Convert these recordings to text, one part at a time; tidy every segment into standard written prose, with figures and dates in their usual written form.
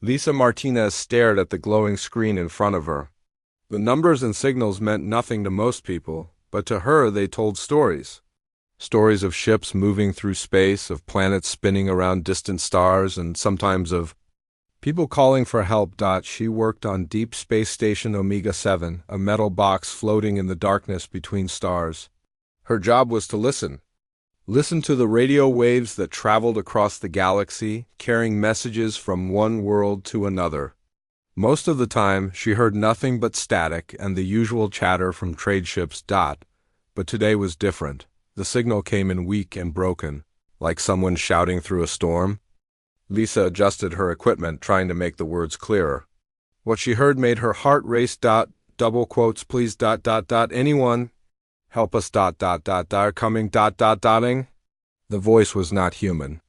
Lisa Martinez stared at the glowing screen in front of her. The numbers and signals meant nothing to most people, but to her they told stories. Stories of ships moving through space, of planets spinning around distant stars, and sometimes of people calling for help. She worked on Deep Space Station Omega 7, a metal box floating in the darkness between stars. Her job was to listen. Listen to the radio waves that traveled across the galaxy, carrying messages from one world to another. Most of the time, she heard nothing but static and the usual chatter from trade ships. But today was different. The signal came in weak and broken, like someone shouting through a storm. Lisa adjusted her equipment, trying to make the words clearer. What she heard made her heart race. Double quotes, please. Anyone? Help us. Coming. Dotting. The voice was not human.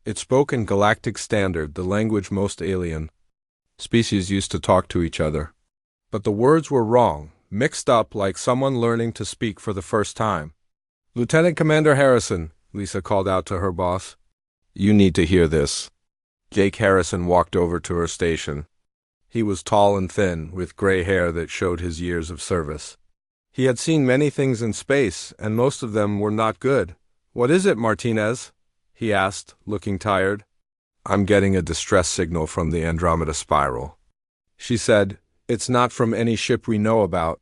It spoke in galactic standard, the language most alien species used to talk to each other. But the words were wrong, mixed up like someone learning to speak for the first time. Lieutenant Commander Harrison, Lisa called out to her boss. You need to hear this. Jake Harrison walked over to her station. He was tall and thin, with gray hair that showed his years of service. He had seen many things in space, and most of them were not good. What is it, Martinez? He asked, looking tired. I'm getting a distress signal from the Andromeda Spiral. She said, It's not from any ship we know about.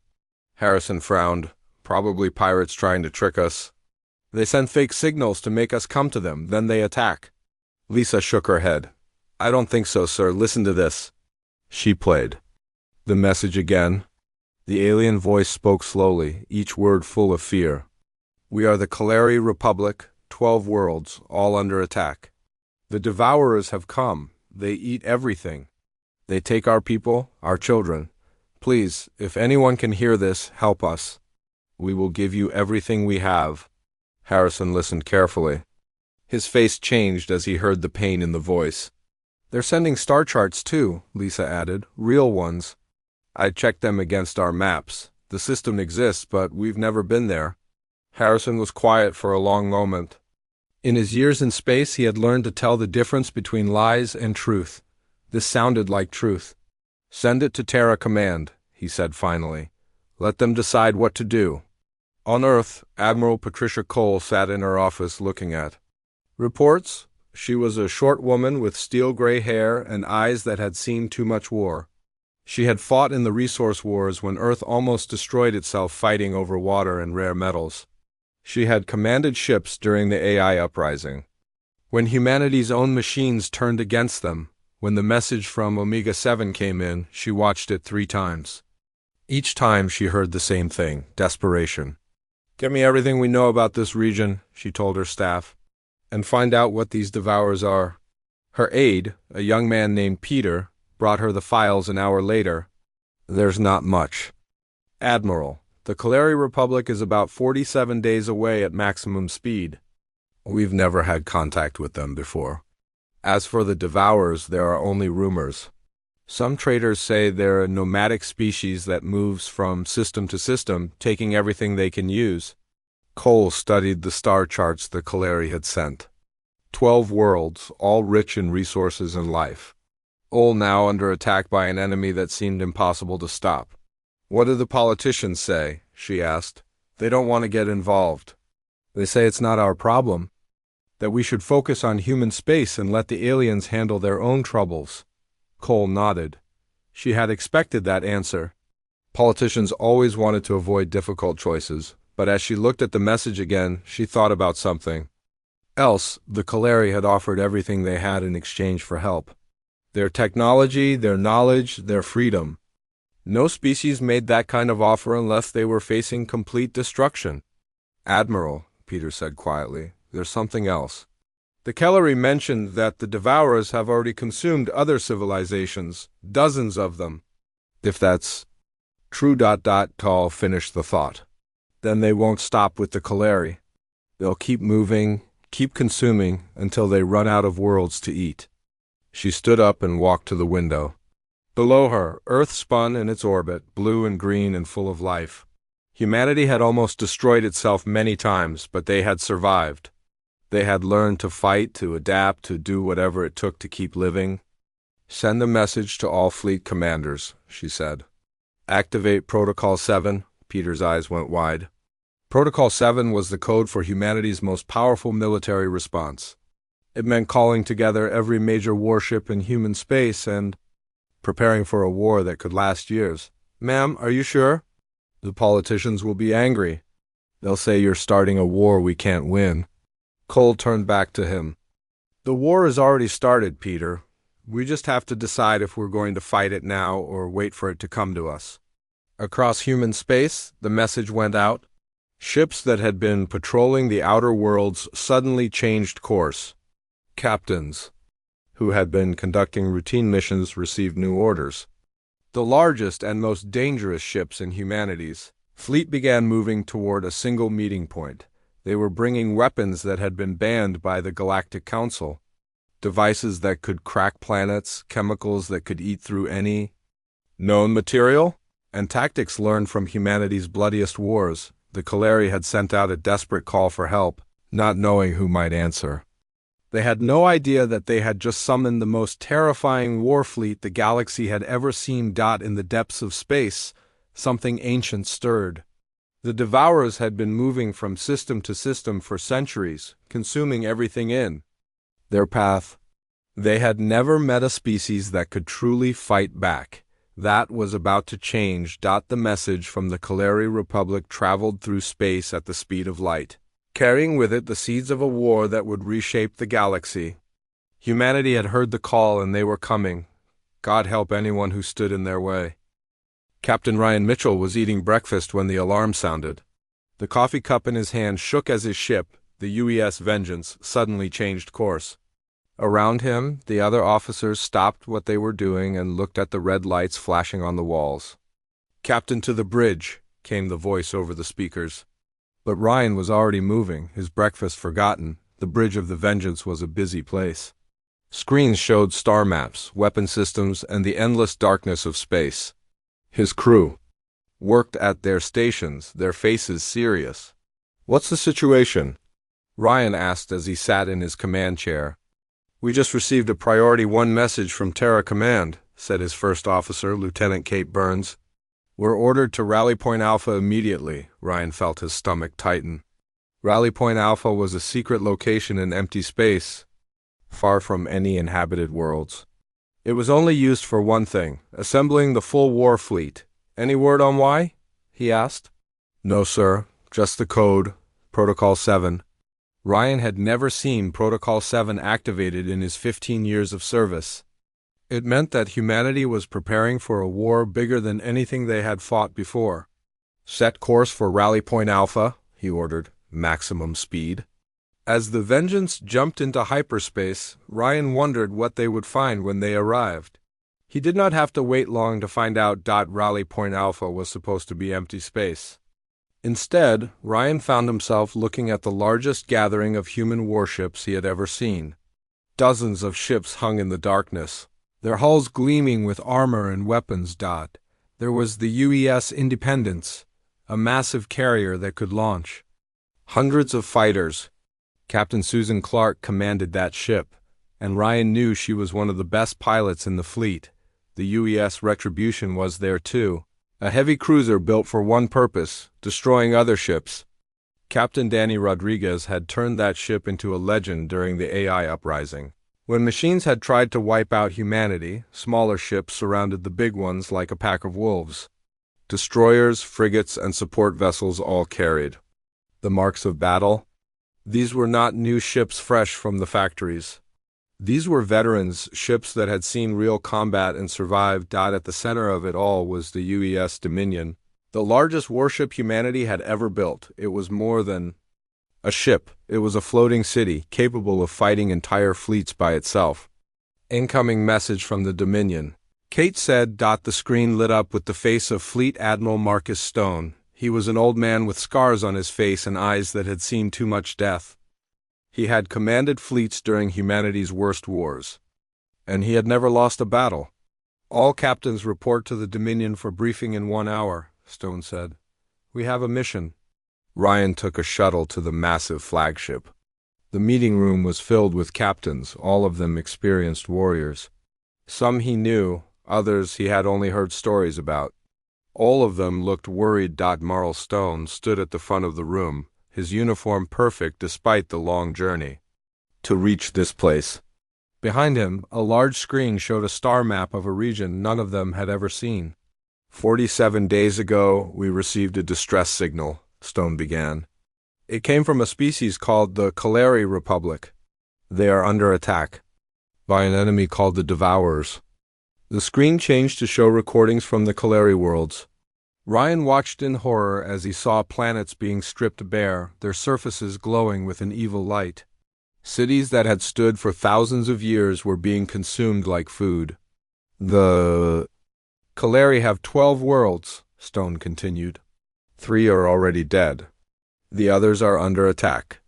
Harrison frowned. Probably pirates trying to trick us. They send fake signals to make us come to them, then they attack. Lisa shook her head. I don't think so, sir. Listen to this. She played the message again. The alien voice spoke slowly, each word full of fear. We are the Kalari Republic, 12 worlds, all under attack. The Devourers have come. They eat everything. They take our people, our children. Please, if anyone can hear this, help us. We will give you everything we have. Harrison listened carefully. His face changed as he heard the pain in the voice. They're sending star charts too, Lisa added, real ones. I checked them against our maps. The system exists, but we've never been there. Harrison was quiet for a long moment. In his years in space, he had learned to tell the difference between lies and truth. This sounded like truth. Send it to Terra Command, he said finally. Let them decide what to do. On Earth, Admiral Patricia Cole sat in her office looking at reports. She was a short woman with steel-gray hair and eyes that had seen too much war. She had fought in the resource wars when Earth almost destroyed itself fighting over water and rare metals. She had commanded ships during the AI uprising. When humanity's own machines turned against them, when the message from Omega 7 came in, she watched it 3 times. Each time she heard the same thing, desperation. Get me everything we know about this region, she told her staff, and find out what these Devourers are. Her aide, a young man named Peter, brought her the files an hour later. There's not much. Admiral, the Kalari Republic is about 47 days away at maximum speed. We've never had contact with them before. As for the Devourers, there are only rumors. Some traders say they're a nomadic species that moves from system to system, taking everything they can use. Cole studied the star charts the Kalari had sent. 12 worlds, all rich in resources and life. All now under attack by an enemy that seemed impossible to stop. What do the politicians say? She asked. They don't want to get involved. They say it's not our problem. That we should focus on human space and let the aliens handle their own troubles. Cole nodded. She had expected that answer. Politicians always wanted to avoid difficult choices, but as she looked at the message again, she thought about something else. The Kalari had offered everything they had in exchange for help. Their technology, their knowledge, their freedom. No species made that kind of offer unless they were facing complete destruction. Admiral, Peter said quietly, there's something else. The Kalari mentioned that the Devourers have already consumed other civilizations, dozens of them. If that's true. Call finished the thought. Then they won't stop with the Kalari. They'll keep moving, keep consuming, until they run out of worlds to eat. She stood up and walked to the window. Below her, Earth spun in its orbit, blue and green and full of life. Humanity had almost destroyed itself many times, but they had survived. They had learned to fight, to adapt, to do whatever it took to keep living. Send a message to all fleet commanders, she said. Activate Protocol 7. Peter's eyes went wide. Protocol 7 was the code for humanity's most powerful military response. It meant calling together every major warship in human space and preparing for a war that could last years. Ma'am, are you sure? The politicians will be angry. They'll say you're starting a war we can't win. Cole turned back to him. The war has already started, Peter. We just have to decide if we're going to fight it now or wait for it to come to us. Across human space, the message went out. Ships that had been patrolling the outer worlds suddenly changed course. Captains, who had been conducting routine missions, received new orders. The largest and most dangerous ships in humanity's fleet began moving toward a single meeting point. They were bringing weapons that had been banned by the Galactic Council. Devices that could crack planets, chemicals that could eat through any known material, and tactics learned from humanity's bloodiest wars. The Kaleri had sent out a desperate call for help, not knowing who might answer. They had no idea that they had just summoned the most terrifying war fleet the galaxy had ever seen. In the depths of space, something ancient stirred. The Devourers had been moving from system to system for centuries, consuming everything in their path. They had never met a species that could truly fight back. That was about to change. The message from the Kaleri Republic traveled through space at the speed of light, carrying with it the seeds of a war that would reshape the galaxy. Humanity had heard the call and they were coming. God help anyone who stood in their way. Captain Ryan Mitchell was eating breakfast when the alarm sounded. The coffee cup in his hand shook as his ship, the UES Vengeance, suddenly changed course. Around him, the other officers stopped what they were doing and looked at the red lights flashing on the walls. "Captain, to the bridge," came the voice over the speakers. But Ryan was already moving, his breakfast forgotten. The bridge of the Vengeance was a busy place. Screens showed star maps, weapon systems, and the endless darkness of space. His crew worked at their stations, their faces serious. "What's the situation?" Ryan asked as he sat in his command chair. "We just received a Priority 1 message from Terra Command," said his first officer, Lieutenant Kate Burns. "We're ordered to Rally Point Alpha immediately." Ryan felt his stomach tighten. Rally Point Alpha was a secret location in empty space, far from any inhabited worlds. It was only used for one thing, assembling the full war fleet. "Any word on why?" he asked. "No, sir. Just the code. Protocol 7. Ryan had never seen Protocol 7 activated in his 15 years of service. It meant that humanity was preparing for a war bigger than anything they had fought before. "Set course for Rally Point Alpha," he ordered. "Maximum speed." As the Vengeance jumped into hyperspace, Ryan wondered what they would find when they arrived. He did not have to wait long to find out. Rally Point Alpha was supposed to be empty space. Instead, Ryan found himself looking at the largest gathering of human warships he had ever seen. Dozens of ships hung in the darkness, their hulls gleaming with armor and weapons. There was the UES Independence, a massive carrier that could launch. Hundreds of fighters. Captain Susan Clark commanded that ship, and Ryan knew she was one of the best pilots in the fleet. The UES Retribution was there too, a heavy cruiser built for one purpose, destroying other ships. Captain Danny Rodriguez had turned that ship into a legend during the AI uprising. When machines had tried to wipe out humanity, smaller ships surrounded the big ones like a pack of wolves. Destroyers, frigates, and support vessels all carried the marks of battle. These were not new ships fresh from the factories. These were veterans, ships that had seen real combat and survived. At the center of it all was the UES Dominion, the largest warship humanity had ever built. It was more than a ship. It was a floating city, capable of fighting entire fleets by itself. "Incoming message from the Dominion," Kate said. The screen lit up with the face of Fleet Admiral Marcus Stone. He was an old man with scars on his face and eyes that had seen too much death. He had commanded fleets during humanity's worst wars, and he had never lost a battle. "All captains report to the Dominion for briefing in 1 hour," Stone said. "We have a mission." Ryan took a shuttle to the massive flagship. The meeting room was filled with captains, all of them experienced warriors. Some he knew, others he had only heard stories about. All of them looked worried. Marl Stone stood at the front of the room, his uniform perfect despite the long journey to reach this place. Behind him, a large screen showed a star map of a region none of them had ever seen. 47 days ago, we received a distress signal, Stone began. It came from a species called the Kalari Republic. They are under attack by an enemy called the Devourers. The screen changed to show recordings from the Kalari worlds. Ryan watched in horror as he saw planets being stripped bare, their surfaces glowing with an evil light. Cities that had stood for thousands of years were being consumed like food. The Kalari have 12 worlds, Stone continued. 3 are already dead. The others are under attack.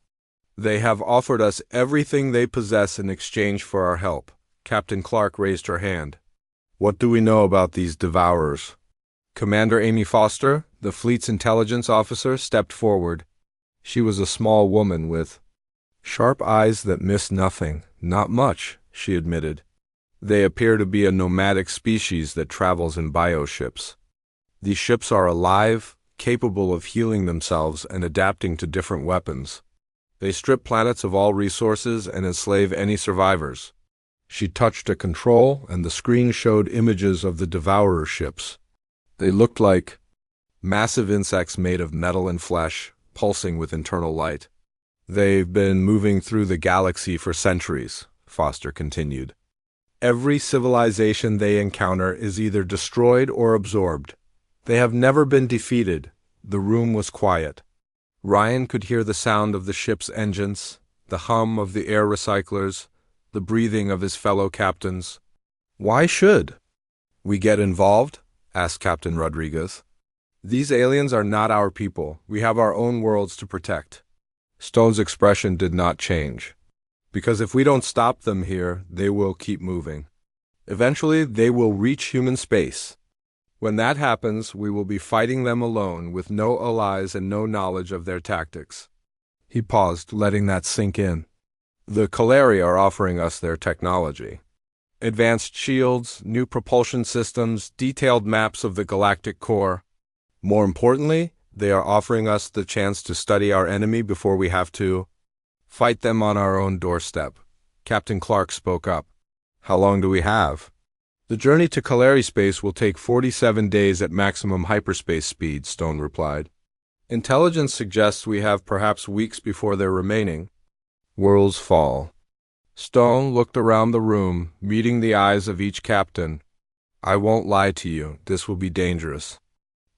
They have offered us everything they possess in exchange for our help. Captain Clark raised her hand. What do we know about these Devourers? Commander Amy Foster, the fleet's intelligence officer, stepped forward. She was a small woman with sharp eyes that missed nothing. Not much, she admitted. They appear to be a nomadic species that travels in bioships. These ships are alive, capable of healing themselves and adapting to different weapons. They strip planets of all resources and enslave any survivors. She touched a control, and the screen showed images of the Devourer ships. They looked like massive insects made of metal and flesh, pulsing with internal light. They've been moving through the galaxy for centuries, Foster continued. Every civilization they encounter is either destroyed or absorbed. They have never been defeated. The room was quiet. Ryan could hear the sound of the ship's engines, the hum of the air recyclers, the breathing of his fellow captains. Why should we get involved? Asked Captain Rodriguez. These aliens are not our people. We have our own worlds to protect. Stone's expression did not change. Because if we don't stop them here, they will keep moving. Eventually, they will reach human space. When that happens, we will be fighting them alone, with no allies and no knowledge of their tactics. He paused, letting that sink in. The Kalari are offering us their technology. Advanced shields, new propulsion systems, detailed maps of the galactic core. More importantly, they are offering us the chance to study our enemy before we have to fight them on our own doorstep. Captain Clark spoke up. How long do we have? The journey to Kalari space will take 47 days at maximum hyperspace speed, Stone replied. Intelligence suggests we have perhaps weeks before their remaining worlds fall. Stone looked around the room, meeting the eyes of each captain. I won't lie to you, this will be dangerous.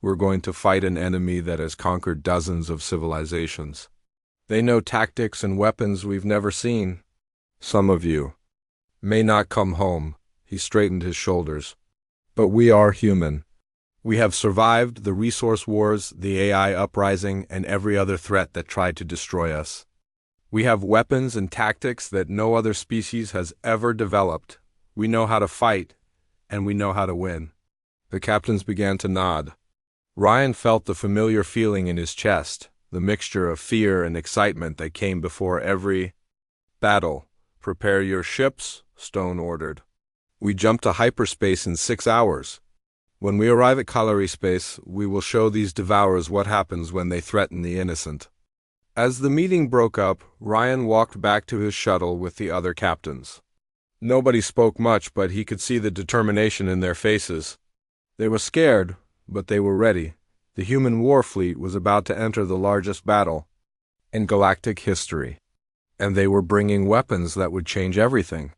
We're going to fight an enemy that has conquered dozens of civilizations. They know tactics and weapons we've never seen. Some of you may not come home. He straightened his shoulders. But we are human. We have survived the resource wars, the AI uprising, and every other threat that tried to destroy us. We have weapons and tactics that no other species has ever developed. We know how to fight, and we know how to win. The captains began to nod. Ryan felt the familiar feeling in his chest, the mixture of fear and excitement that came before every battle. Prepare your ships, Stone ordered. We jump to hyperspace in 6 hours. When we arrive at Kalari space, we will show these Devourers what happens when they threaten the innocent. As the meeting broke up, Ryan walked back to his shuttle with the other captains. Nobody spoke much, but he could see the determination in their faces. They were scared, but they were ready. The human war fleet was about to enter the largest battle in galactic history, and they were bringing weapons that would change everything.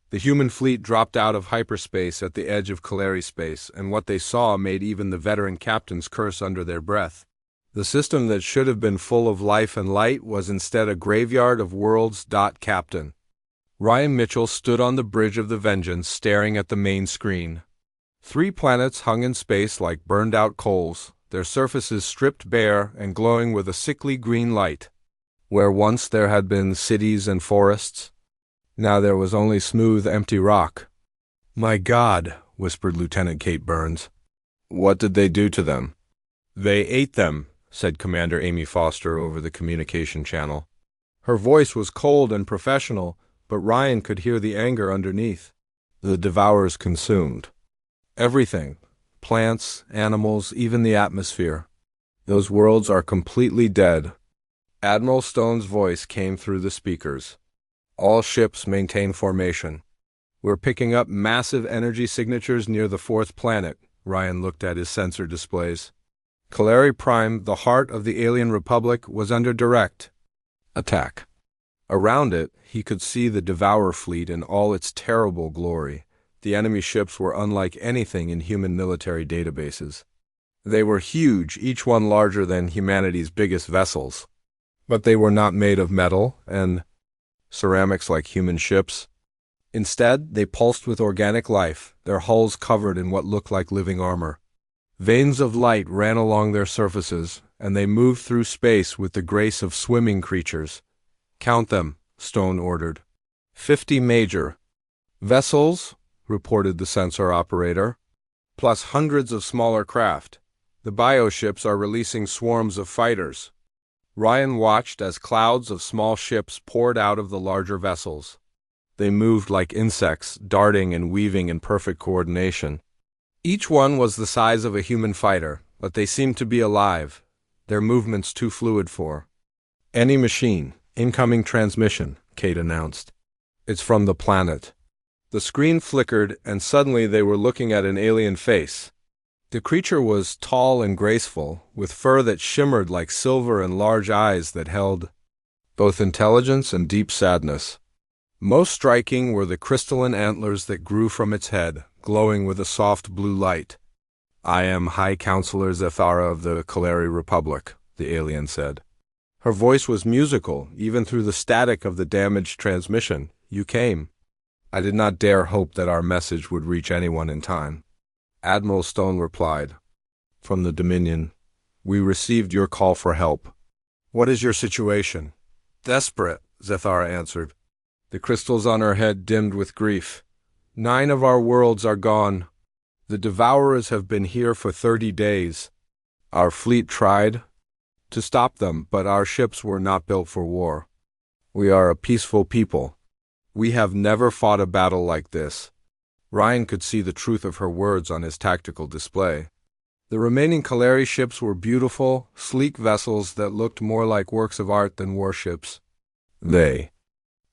The human fleet dropped out of hyperspace at the edge of Kalari space, and what they saw made even the veteran captains curse under their breath. The system that should have been full of life and light was instead a graveyard of worlds. Captain Ryan Mitchell stood on the bridge of the Vengeance, staring at the main screen. 3 planets hung in space like burned-out coals, their surfaces stripped bare and glowing with a sickly green light. Where once there had been cities and forests, now there was only smooth, empty rock. My God, whispered Lieutenant Kate Burns. What did they do to them? They ate them, said Commander Amy Foster over the communication channel. Her voice was cold and professional, but Ryan could hear the anger underneath. The Devourers consumed everything: plants, animals, even the atmosphere. Those worlds are completely dead. Admiral Stone's voice came through the speakers. All ships maintain formation. We're picking up massive energy signatures near the fourth planet. Ryan looked at his sensor displays. Kaleri Prime, the heart of the alien republic, was under direct attack. Around it, he could see the Devourer fleet in all its terrible glory. The enemy ships were unlike anything in human military databases. They were huge, each one larger than humanity's biggest vessels. But they were not made of metal and ceramics like human ships. Instead, they pulsed with organic life, their hulls covered in what looked like living armor. Veins of light ran along their surfaces, and they moved through space with the grace of swimming creatures. "Count them," Stone ordered. 50 major vessels, reported the sensor operator, plus hundreds of smaller craft. The bioships are releasing swarms of fighters. Ryan watched as clouds of small ships poured out of the larger vessels. They moved like insects, darting and weaving in perfect coordination. Each one was the size of a human fighter, but they seemed to be alive, their movements too fluid for any machine. "Incoming transmission," Kate announced. "It's from the planet." The screen flickered, and suddenly they were looking at an alien face. The creature was tall and graceful, with fur that shimmered like silver and large eyes that held both intelligence and deep sadness. Most striking were the crystalline antlers that grew from its head, glowing with a soft blue light. "I am High Counselor Zethara of the Kaleri Republic," the alien said. Her voice was musical, even through the static of the damaged transmission. "You came. I did not dare hope that our message would reach anyone in time." Admiral Stone replied. "From the Dominion, we received your call for help." "What is your situation?" "Desperate," Zethara answered. The crystals on her head dimmed with grief. 9 of our worlds are gone. The Devourers have been here for 30 days. Our fleet tried to stop them, but our ships were not built for war. We are a peaceful people. We have never fought a battle like this. Ryan could see the truth of her words on his tactical display. The remaining Kaleri ships were beautiful, sleek vessels that looked more like works of art than warships. They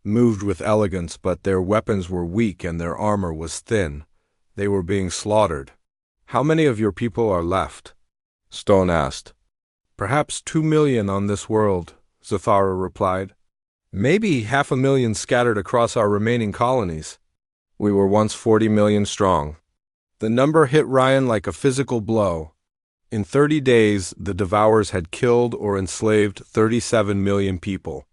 moved with elegance, but their weapons were weak and their armor was thin. They were being slaughtered. "How many of your people are left?" Stone asked. "Perhaps 2 million on this world," Zethara replied. "Maybe 500,000 scattered across our remaining colonies. We were once 40 million strong." The number hit Ryan like a physical blow. In 30 days, the Devourers had killed or enslaved 37 million people.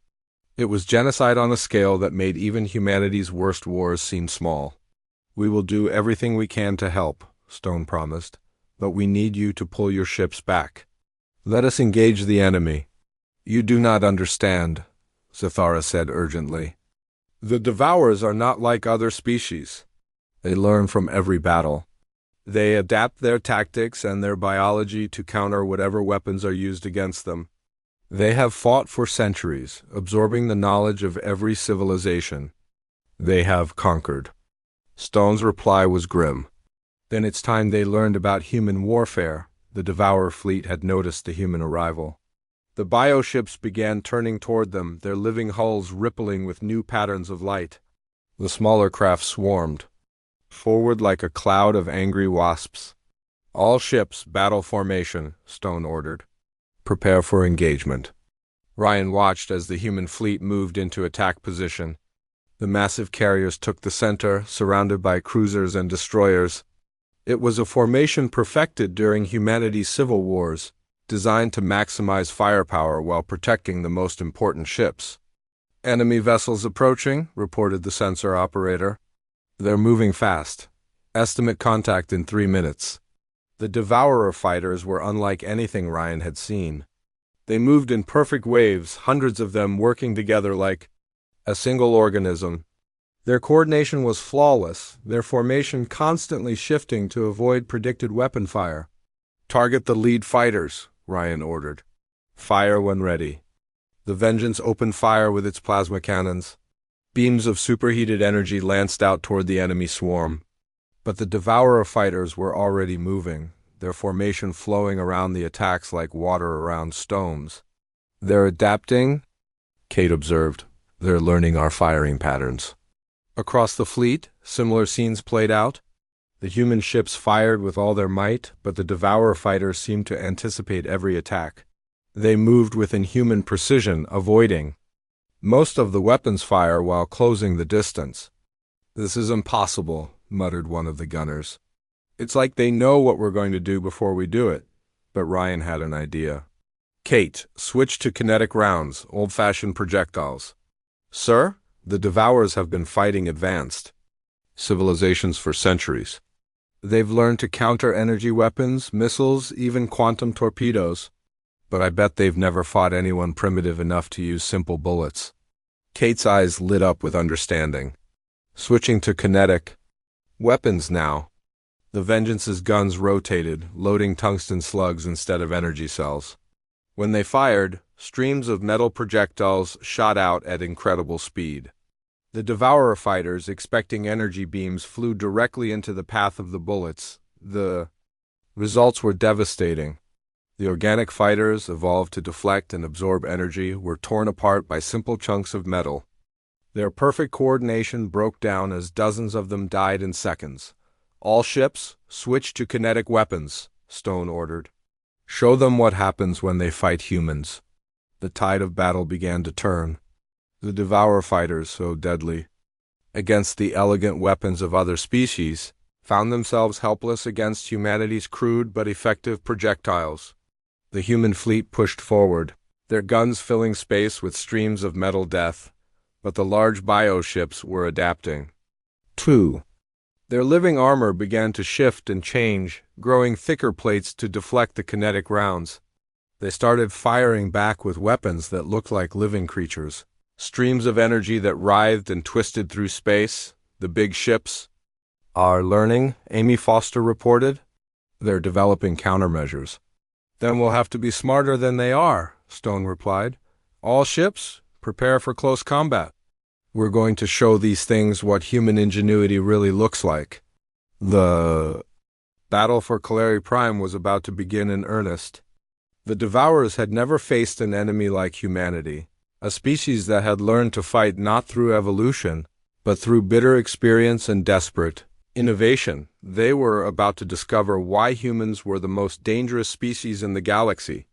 It was genocide on a scale that made even humanity's worst wars seem small. "We will do everything we can to help," Stone promised, "but we need you to pull your ships back. Let us engage the enemy." "You do not understand," Zethara said urgently. "The Devourers are not like other species. They learn from every battle. They adapt their tactics and their biology to counter whatever weapons are used against them. They have fought for centuries, absorbing the knowledge of every civilization. They have conquered." Stone's reply was grim. "Then it's time they learned about human warfare." The Devourer fleet had noticed the human arrival. The bioships began turning toward them, their living hulls rippling with new patterns of light. The smaller craft swarmed forward like a cloud of angry wasps. "All ships, battle formation," Stone ordered. "Prepare for engagement." Ryan watched as the human fleet moved into attack position. The massive carriers took the center, surrounded by cruisers and destroyers. It was a formation perfected during humanity's civil wars, designed to maximize firepower while protecting the most important ships. "Enemy vessels approaching," reported the sensor operator. "They're moving fast. Estimate contact in 3 minutes." The Devourer fighters were unlike anything Ryan had seen. They moved in perfect waves, hundreds of them working together like a single organism. Their coordination was flawless, their formation constantly shifting to avoid predicted weapon fire. "Target the lead fighters," Ryan ordered. "Fire when ready." The Vengeance opened fire with its plasma cannons. Beams of superheated energy lanced out toward the enemy swarm. But the Devourer fighters were already moving, their formation flowing around the attacks like water around stones. "They're adapting," Kate observed. "They're learning our firing patterns." Across the fleet, similar scenes played out. The human ships fired with all their might, but the Devourer fighters seemed to anticipate every attack. They moved with inhuman precision, avoiding most of the weapons fire while closing the distance. "This is impossible," muttered one of the gunners. "It's like they know what we're going to do before we do it." But Ryan had an idea. "Kate, switch to kinetic rounds, old-fashioned projectiles." "Sir, the Devourers have been fighting advanced civilizations for centuries. They've learned to counter energy weapons, missiles, even quantum torpedoes. But I bet they've never fought anyone primitive enough to use simple bullets." Kate's eyes lit up with understanding. Switching to kinetic weapons now. The Vengeance's guns rotated, loading tungsten slugs instead of energy cells. When they fired, streams of metal projectiles shot out at incredible speed. The Devourer fighters, expecting energy beams, flew directly into the path of the bullets. The results were devastating. The organic fighters, evolved to deflect and absorb energy, were torn apart by simple chunks of metal. Their perfect coordination broke down as dozens of them died in seconds. "All ships, switch to kinetic weapons," Stone ordered. "Show them what happens when they fight humans." The tide of battle began to turn. The Devourer fighters, so deadly against the elegant weapons of other species, found themselves helpless against humanity's crude but effective projectiles. The human fleet pushed forward, their guns filling space with streams of metal death, but the large bioships were adapting. 2. Their living armor began to shift and change, growing thicker plates to deflect the kinetic rounds. They started firing back with weapons that looked like living creatures. Streams of energy that writhed and twisted through space. The big ships are learning, Amy Foster reported. They're developing countermeasures. "Then we'll have to be smarter than they are," Stone replied. "All ships, prepare for close combat. We're going to show these things what human ingenuity really looks like." The battle for Calais Prime was about to begin in earnest. The Devourers had never faced an enemy like humanity, a species that had learned to fight not through evolution, but through bitter experience and desperate innovation. They were about to discover why humans were the most dangerous species in the galaxy.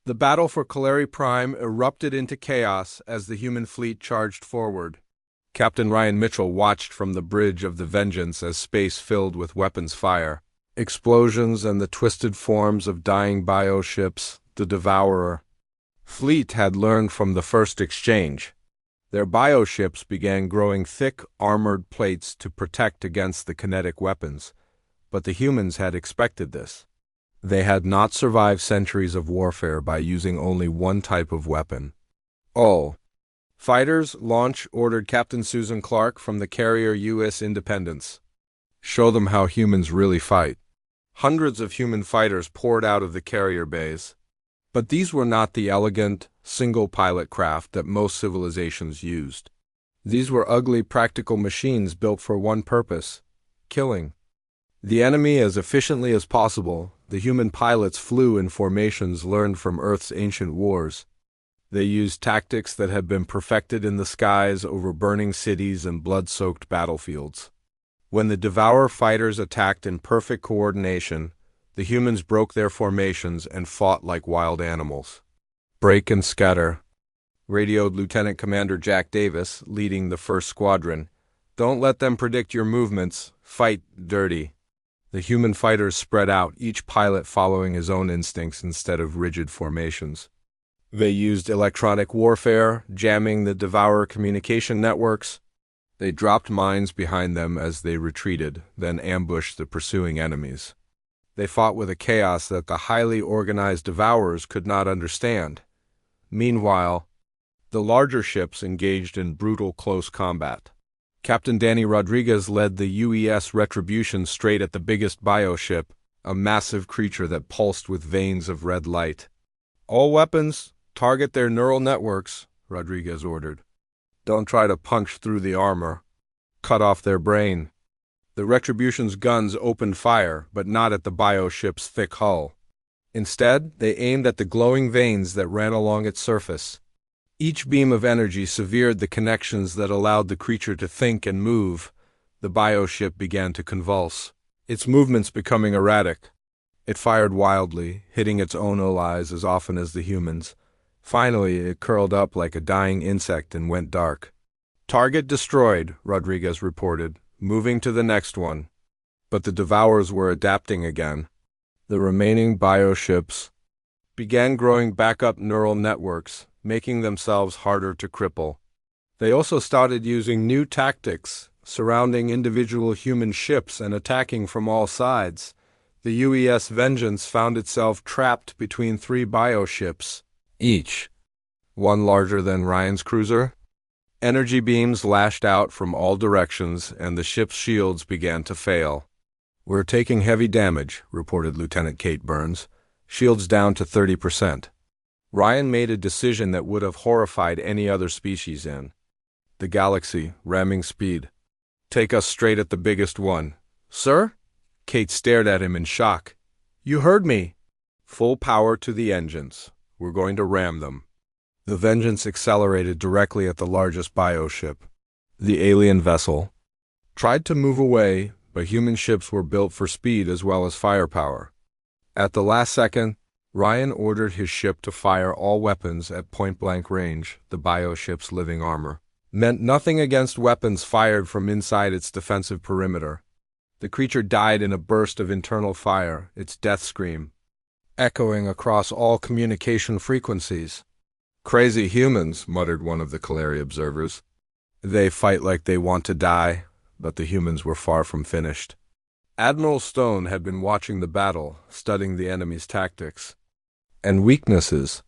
The battle for Calais Prime erupted into chaos as the human fleet charged forward. Captain Ryan Mitchell watched from the bridge of the Vengeance as space filled with weapons fire, explosions, and the twisted forms of dying bioships. The Devourer fleet had learned from the first exchange. Their bioships began growing thick, armored plates to protect against the kinetic weapons, but the humans had expected this. They had not survived centuries of warfare by using only one type of weapon. "All fighters, launch," ordered Captain Susan Clark from the carrier U.S. Independence. "Show them how humans really fight." Hundreds of human fighters poured out of the carrier bays. But these were not the elegant, single-pilot craft that most civilizations used. These were ugly, practical machines built for one purpose: killing the enemy as efficiently as possible. The human pilots flew in formations learned from Earth's ancient wars. They used tactics that had been perfected in the skies over burning cities and blood-soaked battlefields. When the Devourer fighters attacked in perfect coordination, the humans broke their formations and fought like wild animals. "Break and scatter," radioed Lieutenant Commander Jack Davis, leading the first squadron. "Don't let them predict your movements. Fight dirty." The human fighters spread out, each pilot following his own instincts instead of rigid formations. They used electronic warfare, jamming the Devourer communication networks. They dropped mines behind them as they retreated, then ambushed the pursuing enemies. They fought with a chaos that the highly organized Devourers could not understand. Meanwhile, the larger ships engaged in brutal close combat. Captain Danny Rodriguez led the UES Retribution straight at the biggest bioship, a massive creature that pulsed with veins of red light. "All weapons, target their neural networks," Rodriguez ordered. Don't try to punch through the armor. Cut off their brain. The Retribution's guns opened fire, but not at the bioship's thick hull. Instead, they aimed at the glowing veins that ran along its surface. Each beam of energy severed the connections that allowed the creature to think and move. The bioship began to convulse, its movements becoming erratic. It fired wildly, hitting its own allies as often as the humans. Finally, it curled up like a dying insect and went dark. "Target destroyed," Rodriguez reported, moving to the next one. But the Devourers were adapting again. The remaining bioships began growing backup neural networks, making themselves harder to cripple. They also started using new tactics, surrounding individual human ships and attacking from all sides. The UES Vengeance found itself trapped between 3 bioships, each one larger than Ryan's cruiser. Energy beams lashed out from all directions, and the ship's shields began to fail. "We're taking heavy damage," reported Lieutenant Kate Burns. "Shields down to 30%. Ryan made a decision that would have horrified any other species in the galaxy, ramming speed. "Take us straight at the biggest one." "Sir?" Kate stared at him in shock. "You heard me." "Full power to the engines. We're going to ram them." The Vengeance accelerated directly at the largest bioship. The alien vessel tried to move away, but human ships were built for speed as well as firepower. At the last second, Ryan ordered his ship to fire all weapons at point-blank range. The bioship's living armor meant nothing against weapons fired from inside its defensive perimeter. The creature died in a burst of internal fire, its death scream echoing across all communication frequencies. "Crazy humans," muttered one of the Calari observers. "They fight like they want to die," but the humans were far from finished. Admiral Stone had been watching the battle, studying the enemy's tactics and weaknesses.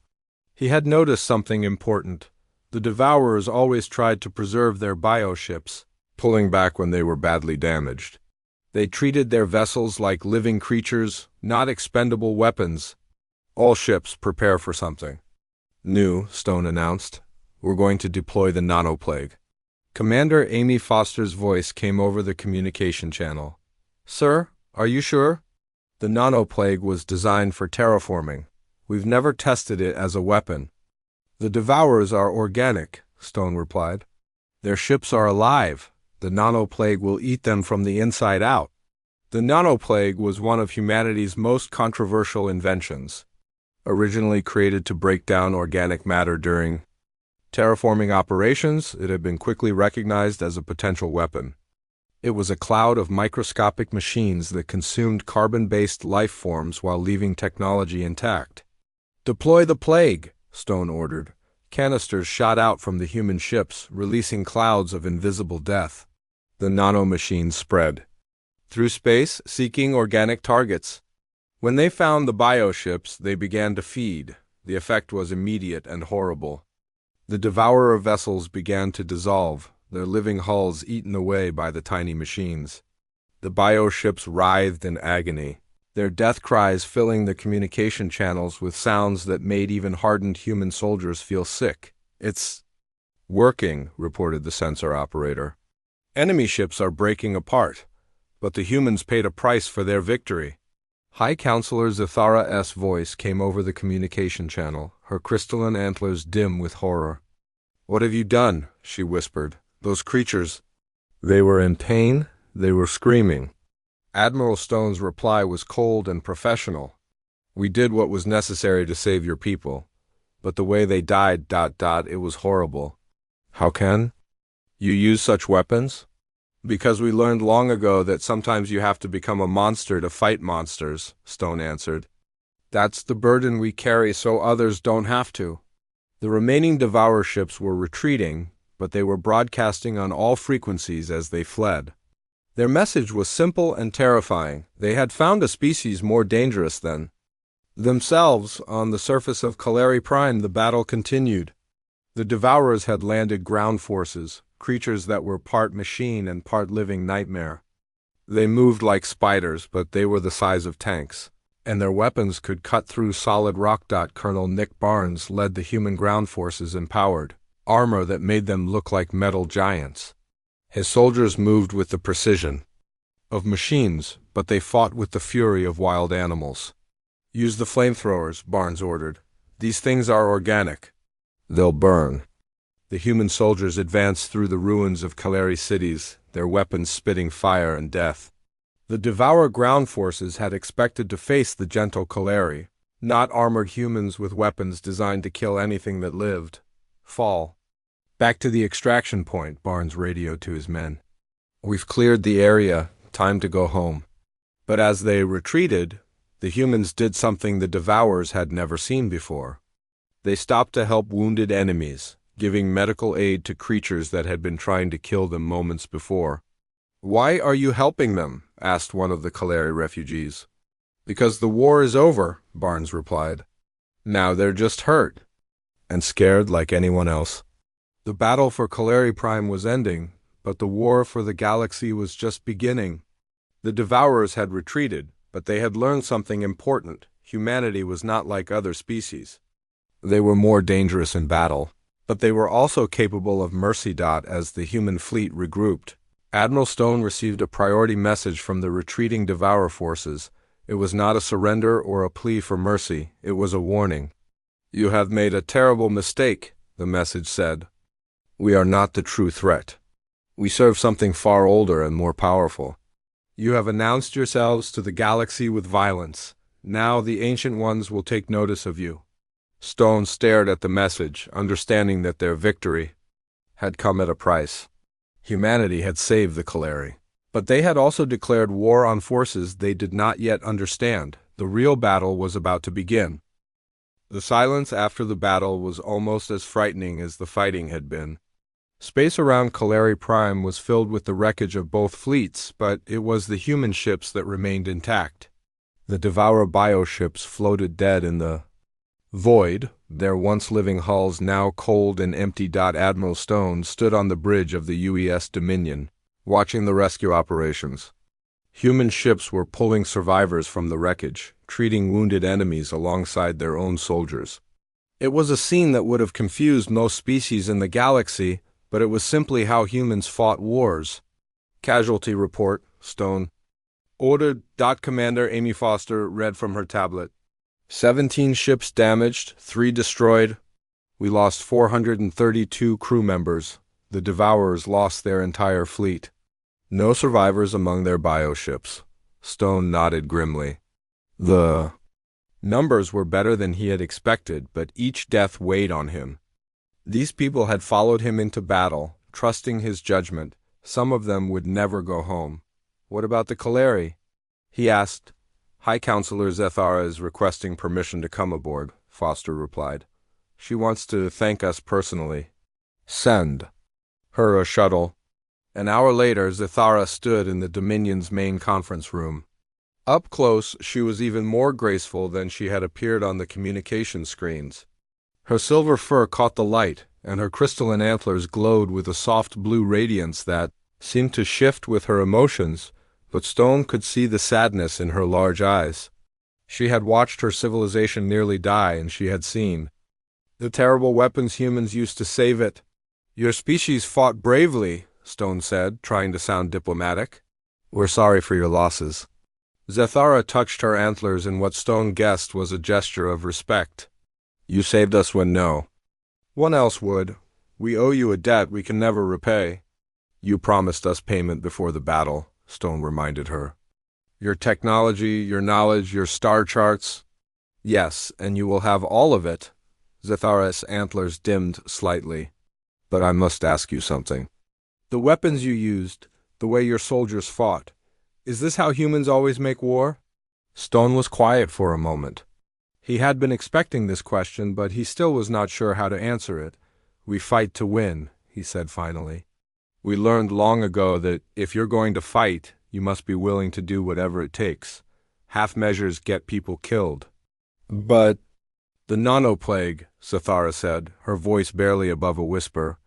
He had noticed something important. The Devourers always tried to preserve their bioships, pulling back when they were badly damaged. They treated their vessels like living creatures, not expendable weapons. "All ships prepare for something new," Stone announced. "We're going to deploy the nanoplague." Commander Amy Foster's voice came over the communication channel. "Sir, are you sure?" "The nanoplague was designed for terraforming. We've never tested it as a weapon." "The Devourers are organic," Stone replied. "Their ships are alive. The nanoplague will eat them from the inside out." The nanoplague was one of humanity's most controversial inventions. Originally created to break down organic matter during terraforming operations, it had been quickly recognized as a potential weapon. It was a cloud of microscopic machines that consumed carbon-based life forms while leaving technology intact. "Deploy the plague," Stone ordered. Canisters shot out from the human ships, releasing clouds of invisible death. The nanomachines spread through space, seeking organic targets. When they found the bioships, they began to feed. The effect was immediate and horrible. The Devourer vessels began to dissolve, their living hulls eaten away by the tiny machines. The bioships writhed in agony, their death cries filling the communication channels with sounds that made even hardened human soldiers feel sick. "It's working," reported the sensor operator. "Enemy ships are breaking apart, but the humans paid a price for their victory." High Counselor Zathara S.'s voice came over the communication channel, her crystalline antlers dim with horror. "What have you done?" she whispered. "Those creatures—" "They were in pain, they were screaming." Admiral Stone's reply was cold and professional. "We did what was necessary to save your people, but the way they died, it was horrible." "How can you use such weapons?" "Because we learned long ago that sometimes you have to become a monster to fight monsters," Stone answered. "That's the burden we carry so others don't have to." The remaining Devourer ships were retreating, but they were broadcasting on all frequencies as they fled. Their message was simple and terrifying. They had found a species more dangerous than themselves. On the surface of Calari Prime, the battle continued. The Devourers had landed ground forces, creatures that were part machine and part living nightmare. They moved like spiders, but they were the size of tanks, and their weapons could cut through solid rock. Colonel Nick Barnes led the human ground forces empowered armor that made them look like metal giants. His soldiers moved with the precision of machines, but they fought with the fury of wild animals. Use the flamethrowers, Barnes ordered. These things are organic. They'll burn. The human soldiers advanced through the ruins of Kaleri cities, their weapons spitting fire and death. The Devour ground forces had expected to face the gentle Kaleri, not armored humans with weapons designed to kill anything that lived. Fall. Back to the extraction point, Barnes radioed to his men. We've cleared the area, time to go home. But as they retreated, the humans did something the Devourers had never seen before. They stopped to help wounded enemies, giving medical aid to creatures that had been trying to kill them moments before. Why are you helping them? Asked one of the Kaleri refugees. Because the war is over, Barnes replied. Now they're just hurt. And scared like anyone else. The battle for Kaleri Prime was ending, but the war for the galaxy was just beginning. The Devourers had retreated, but they had learned something important. Humanity was not like other species. They were more dangerous in battle, but they were also capable of mercy. As the human fleet regrouped, Admiral Stone received a priority message from the retreating Devourer forces. It was not a surrender or a plea for mercy, it was a warning. You have made a terrible mistake, the message said. We are not the true threat. We serve something far older and more powerful. You have announced yourselves to the galaxy with violence. Now the Ancient Ones will take notice of you. Stone stared at the message, understanding that their victory had come at a price. Humanity had saved the Kaleri, but they had also declared war on forces they did not yet understand. The real battle was about to begin. The silence after the battle was almost as frightening as the fighting had been. Space around Kaleri Prime was filled with the wreckage of both fleets, but it was the human ships that remained intact. The Devourer bioships floated dead in the void, their once living hulls now cold and empty. Admiral Stone stood on the bridge of the UES Dominion, watching the rescue operations. Human ships were pulling survivors from the wreckage, treating wounded enemies alongside their own soldiers. It was a scene that would have confused most species in the galaxy, but it was simply how humans fought wars. Casualty report, Stone ordered. Commander Amy Foster read from her tablet. 17 ships damaged, 3 destroyed. We lost 432 crew members. The Devourers lost their entire fleet. No survivors among their bioships. Stone nodded grimly. The numbers were better than he had expected, but each death weighed on him. These people had followed him into battle, trusting his judgment. Some of them would never go home. What about the Kaleri? He asked. High Counselor Zethara is requesting permission to come aboard, Foster replied. She wants to thank us personally. Send her a shuttle. An hour later, Zethara stood in the Dominion's main conference room. Up close, she was even more graceful than she had appeared on the communication screens. Her silver fur caught the light, and her crystalline antlers glowed with a soft blue radiance that seemed to shift with her emotions, but Stone could see the sadness in her large eyes. She had watched her civilization nearly die, and she had seen the terrible weapons humans used to save it. Your species fought bravely, Stone said, trying to sound diplomatic. We're sorry for your losses. Zethara touched her antlers in what Stone guessed was a gesture of respect. You saved us when no one else would. We owe you a debt we can never repay. You promised us payment before the battle, Stone reminded her. Your technology, your knowledge, your star charts. Yes, and you will have all of it. Zethara's antlers dimmed slightly. But I must ask you something. The weapons you used, the way your soldiers fought, is this how humans always make war? Stone was quiet for a moment. He had been expecting this question, but he still was not sure how to answer it. We fight to win, he said finally. We learned long ago that if you're going to fight, you must be willing to do whatever it takes. Half measures get people killed. But the nanoplague, Zethara said, her voice barely above a whisper.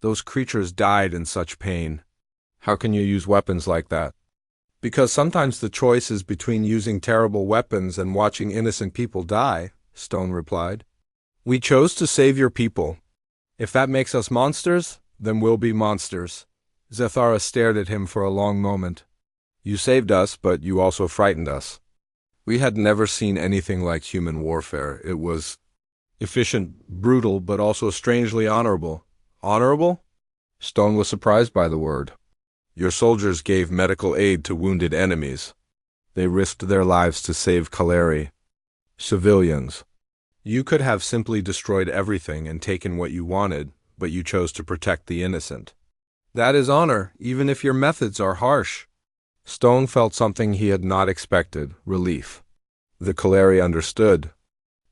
Those creatures died in such pain. How can you use weapons like that? Because sometimes the choice is between using terrible weapons and watching innocent people die, Stone replied. We chose to save your people. If that makes us monsters, then we'll be monsters. Zethara stared at him for a long moment. You saved us, but you also frightened us. We had never seen anything like human warfare. It was efficient, brutal, but also strangely honorable. Honorable? Stone was surprised by the word. Your soldiers gave medical aid to wounded enemies. They risked their lives to save Kaleri. Civilians. You could have simply destroyed everything and taken what you wanted, but you chose to protect the innocent. That is honor, even if your methods are harsh. Stone felt something he had not expected, relief. The Kaleri understood.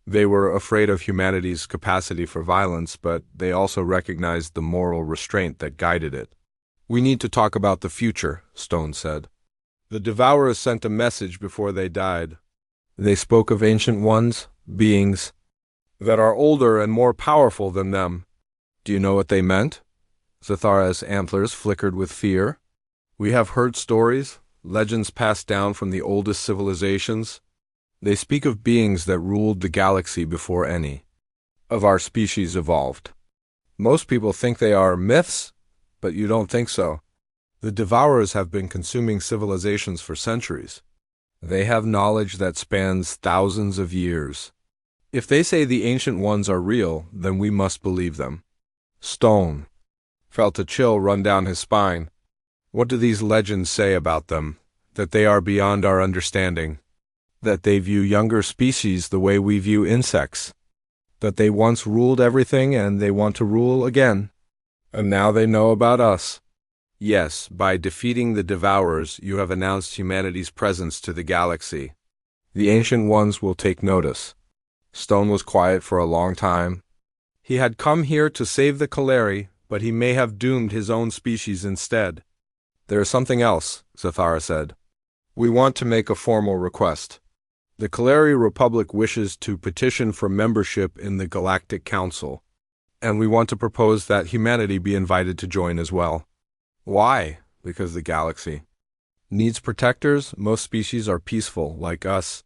They were afraid of humanity's capacity for violence, but they also recognized the moral restraint that guided it. We need to talk about the future, Stone said. The Devourers sent a message before they died. They spoke of ancient ones, beings, that are older and more powerful than them. Do you know what they meant? Zethara's antlers flickered with fear. We have heard stories, legends passed down from the oldest civilizations. They speak of beings that ruled the galaxy before any of our species evolved. Most people think they are myths, but you don't think so. The Devourers have been consuming civilizations for centuries. They have knowledge that spans thousands of years. If they say the Ancient Ones are real, then we must believe them. Stone felt a chill run down his spine. What do these legends say about them? That they are beyond our understanding. That they view younger species the way we view insects. That they once ruled everything and they want to rule again. And now they know about us. Yes, by defeating the Devourers, you have announced humanity's presence to the galaxy. The Ancient Ones will take notice. Stone was quiet for a long time. He had come here to save the Kaleri, but he may have doomed his own species instead. There is something else, Zethara said. We want to make a formal request. The Kaleri Republic wishes to petition for membership in the Galactic Council, and we want to propose that humanity be invited to join as well. Why? Because the galaxy needs protectors. Most species are peaceful, like us.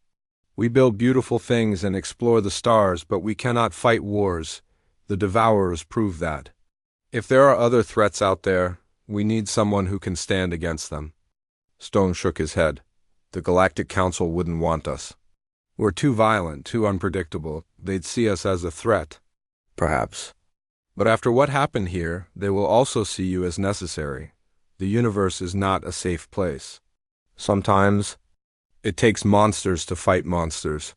We build beautiful things and explore the stars, but we cannot fight wars. The Devourers prove that. If there are other threats out there, we need someone who can stand against them. Stone shook his head. The Galactic Council wouldn't want us. We're too violent, too unpredictable. They'd see us as a threat. Perhaps. But after what happened here, they will also see you as necessary. The universe is not a safe place. Sometimes it takes monsters to fight monsters.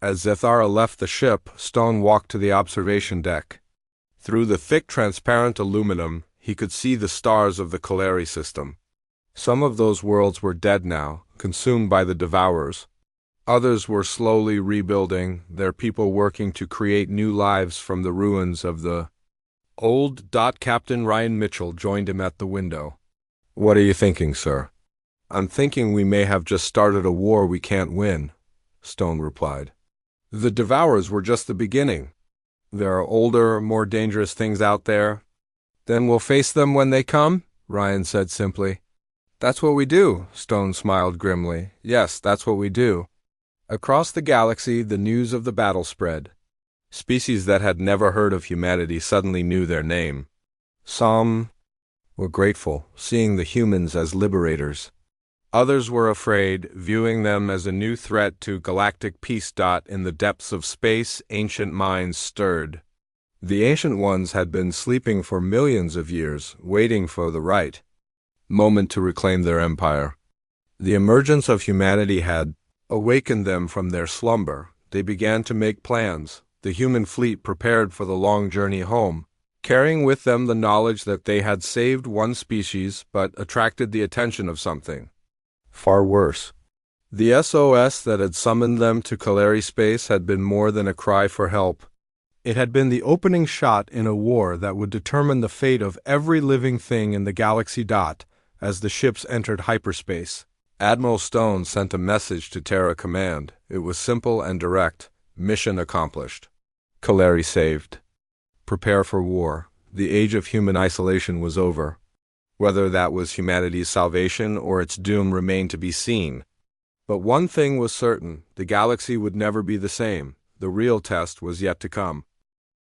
As Zethara left the ship, Stone walked to the observation deck. Through the thick, transparent aluminum, he could see the stars of the Kaleri system. Some of those worlds were dead now, consumed by the Devourers. Others were slowly rebuilding, their people working to create new lives from the ruins of the old. Captain Ryan Mitchell joined him at the window. What are you thinking, sir? I'm thinking we may have just started a war we can't win, Stone replied. The Devourers were just the beginning. There are older, more dangerous things out there. Then we'll face them when they come, Ryan said simply. That's what we do, Stone smiled grimly. Yes, that's what we do. Across the galaxy, the news of the battle spread. Species that had never heard of humanity suddenly knew their name. Some were grateful, seeing the humans as liberators. Others were afraid, viewing them as a new threat to galactic peace. In the depths of space, ancient minds stirred. The Ancient Ones had been sleeping for millions of years, waiting for the right moment to reclaim their empire. The emergence of humanity had awakened them from their slumber. They began to make plans. The human fleet prepared for the long journey home, carrying with them the knowledge that they had saved one species but attracted the attention of something far worse. The SOS that had summoned them to Kaleri space had been more than a cry for help. It had been the opening shot in a war that would determine the fate of every living thing in the galaxy. As the ships entered hyperspace, Admiral Stone sent a message to Terra Command. It was simple and direct. Mission accomplished. Kaleri saved. Prepare for war. The age of human isolation was over. Whether that was humanity's salvation or its doom remained to be seen. But one thing was certain, the galaxy would never be the same. The real test was yet to come.